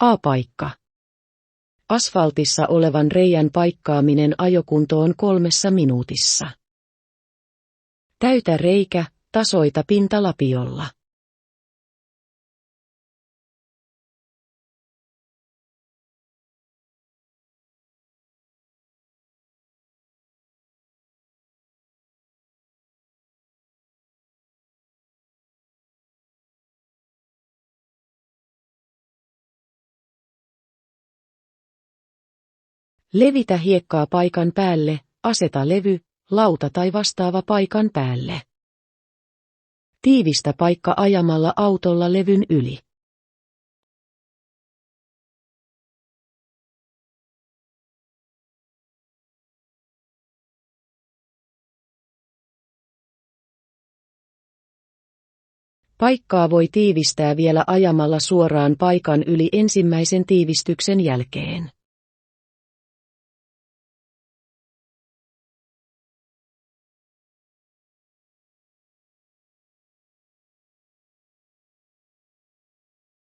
A-paikka. Asfaltissa olevan reijän paikkaaminen ajokuntoon 3 minuutissa. Täytä reikä, tasoita pinta lapiolla. Levitä hiekkaa paikan päälle, aseta levy, lauta tai vastaava paikan päälle. Tiivistä paikka ajamalla autolla levyn yli. Paikkaa voi tiivistää vielä ajamalla suoraan paikan yli ensimmäisen tiivistyksen jälkeen.